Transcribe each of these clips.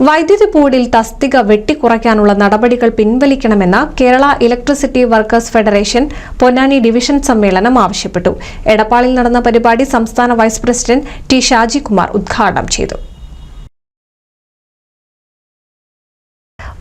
വൈദ്യുതി ബോർഡിൽ തസ്തിക വെട്ടിക്കുറയ്ക്കാനുള്ള നടപടികൾ പിൻവലിക്കണമെന്ന് Kerala electricity workers federation Ponnani division സമ്മേളനം ആവശ്യപ്പെട്ടു. എടപ്പാളിൽ നടന്ന പരിപാടി സംസ്ഥാന വൈസ് പ്രസിഡന്റ് ടി ഷാജികുമാർ ഉദ്ഘാടനം ചെയ്തു.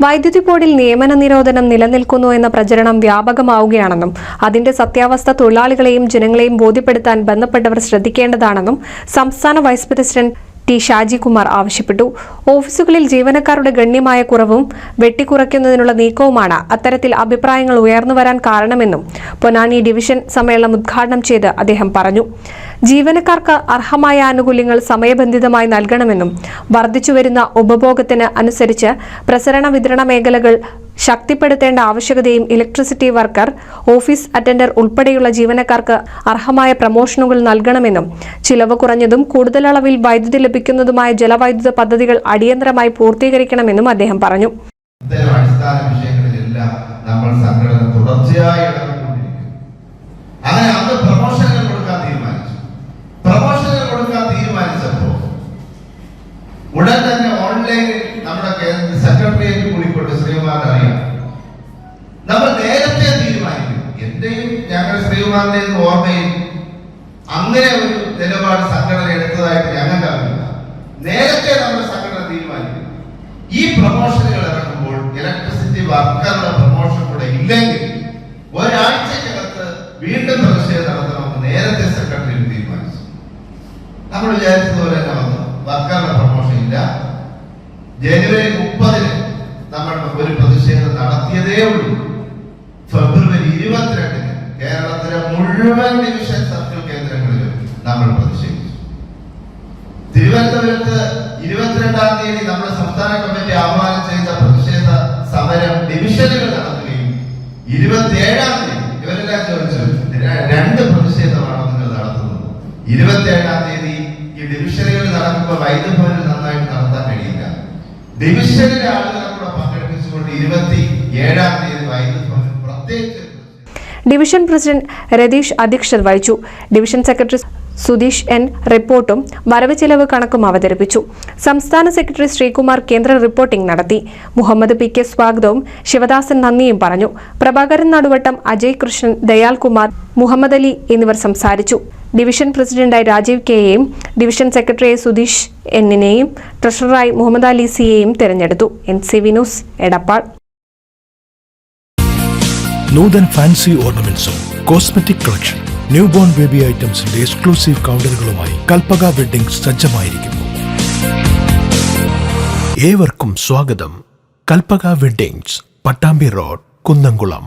വൈദ്യുതി ബോർഡിൽ നിയമന നിരോധനം നിലനിൽക്കുന്നു എന്ന പ്രചരണം വ്യാപകമാവുകയാണെന്നും അതിന്റെ സത്യാവസ്ഥ തൊഴിലാളികളെയും ജനങ്ങളെയും ബോധ്യപ്പെടുത്താൻ ബന്ധപ്പെട്ടവർ ശ്രദ്ധിക്കേണ്ടതാണെന്നും സംസ്ഥാന വൈസ് പ്രസിഡന്റ് ടി ഷാജികുമാർ ആവശ്യപ്പെട്ടു. ഓഫീസുകളിൽ ജീവനക്കാരുടെ ഗണ്യമായ കുറവും വെട്ടിക്കുറയ്ക്കുന്നതിനുള്ള നീക്കവുമാണ് അത്തരത്തിൽ അഭിപ്രായങ്ങൾ ഉയർന്നുവരാൻ കാരണമെന്നും പൊന്നാനി ഡിവിഷൻ സമ്മേളനം ഉദ്ഘാടനം ചെയ്ത് അദ്ദേഹം പറഞ്ഞു. ജീവനക്കാർക്ക് അർഹമായ ആനുകൂല്യങ്ങൾ സമയബന്ധിതമായി നൽകണമെന്നും വർദ്ധിച്ചുവരുന്ന ഉപഭോഗത്തിന് അനുസരിച്ച് പ്രസരണ വിതരണ മേഖലകൾ ശക്തിപ്പെടുത്തേണ്ട ആവശ്യകതയും ഇലക്ട്രിസിറ്റി വർക്കർ, ഓഫീസ് അറ്റൻഡർ ഉൾപ്പെടെയുള്ള ജീവനക്കാർക്ക് അർഹമായ പ്രമോഷനുകൾ നൽകണമെന്നും ചിലവ് കുറഞ്ഞതും കൂടുതൽ അളവിൽ വൈദ്യുതി ലഭിക്കുന്നതുമായ ജലവൈദ്യുത പദ്ധതികൾ അടിയന്തരമായി പൂർത്തീകരിക്കണമെന്നും അദ്ദേഹം പറഞ്ഞു. ഉടൻ തന്നെ ഓൺലൈനിൽ നമ്മുടെ സെക്രട്ടറിയേറ്റ് കൂടിക്കൊണ്ട് ശ്രീകുമാറിന് അറിയാം. നമ്മൾ നേരത്തെ തീരുമാനിക്കും. എന്റെയും ഞങ്ങൾ ശ്രീകുമാറിന്റെ ഓർമ്മയിൽ അങ്ങനെ ഒരു നിലപാട് സംഘടന എടുത്തതായിട്ട് ഞങ്ങൾക്ക് അറിയില്ല. നേരത്തെ നമ്മുടെ സംഘടന തീരുമാനിക്കും. ഈ പ്രൊമോഷനുകൾ ഇറങ്ങുമ്പോൾ ഇലക്ട്രിസിറ്റി വർക്കറുടെ പ്രൊമോഷൻ കൂടെ ഇല്ലെങ്കിൽ ഒരാഴ്ചക്കകത്ത് വീണ്ടും പ്രതിഷേധം നടത്തണമെന്ന് നേരത്തെ സെക്രട്ടറി തീരുമാനിച്ചു. നമ്മൾ വിചാരിച്ചതുപോലെ തന്നെ വന്നു. വർക്കറുടെ പ്രൊമോഷൻ ഇല്ല. ജനുവരി 30 നമ്മൾ ഒരു പ്രതിഷേധം നടത്തിയതേ ഉള്ളൂ. ഫെബ്രുവരി 22 കേരളത്തിലെ മുഴുവൻ ഡിവിഷൻ സർക്കിൾ കേന്ദ്രങ്ങളിലും നമ്മൾ പ്രതിഷേധിച്ചു. തിരുവനന്തപുരത്ത് 22-ാം തീയതി നമ്മുടെ സംസ്ഥാന കമ്മിറ്റി ആഹ്വാനം ചെയ്ത പ്രതിഷേധ സമരം ഡിവിഷനുകൾ നടത്തുകയും 27-ാം തീയതി ഇവരെല്ലാം ചോദിച്ചു, 2 പ്രതിഷേധമാണോ നിങ്ങൾ നടത്തുന്നത്? 27-ാം തീയതി ഈ ഡിവിഷനുകൾ നടക്കുമ്പോൾ വൈദ്യുതി ഭവനിൽ നന്നായിട്ട് നടത്താൻ കഴിയില്ല. ഡിവിഷനിലെ ആളുകളെ കൂടെ പങ്കെടുപ്പിച്ചുകൊണ്ട് 27-ാം തീയതി വൈദ്യുതി ഭവനിൽ പ്രത്യേകിച്ച് ഡിവിഷൻ പ്രസിഡന്റ് രതീഷ് അധ്യക്ഷത വഹിച്ചു. ഡിവിഷൻ സെക്രട്ടറി സുധീഷ് എൻ റിപ്പോർട്ടും വരവ് ചെലവ് കണക്കും അവതരിപ്പിച്ചു. സംസ്ഥാന സെക്രട്ടറി ശ്രീകുമാർ കേന്ദ്ര റിപ്പോർട്ടിംഗ് നടത്തി. മുഹമ്മദ് പി കെ സ്വാഗതവും ശിവദാസൻ നന്ദിയും പറഞ്ഞു. പ്രഭാകരൻ നടുവട്ടം, അജയ് കൃഷ്ണൻ, ദയാൽ കുമാർ, മുഹമ്മദ് അലി എന്നിവർ സംസാരിച്ചു. ഡിവിഷൻ പ്രസിഡന്റായി രാജീവ് കെയെയും ഡിവിഷൻ സെക്രട്ടറിയായി സുധീഷ് എന്നിനെയും ട്രഷററായി മുഹമ്മദ് അലി സിയെയും തെരഞ്ഞെടുത്തു. NCV news, Edappal. Noothan fancy ഓർണമെന്റ്സും cosmetic collection, new born baby ഐറ്റംസിന്റെ എക്സ്ക്ലൂസീവ് കൗണ്ടറുകളുമായി കൽപ്പക വെഡ്ഡിംഗ് സജ്ജമായിരിക്കുന്നു. ഏവർക്കും സ്വാഗതം. Kalpaka weddings, Pattambi road, Kunnamkulam.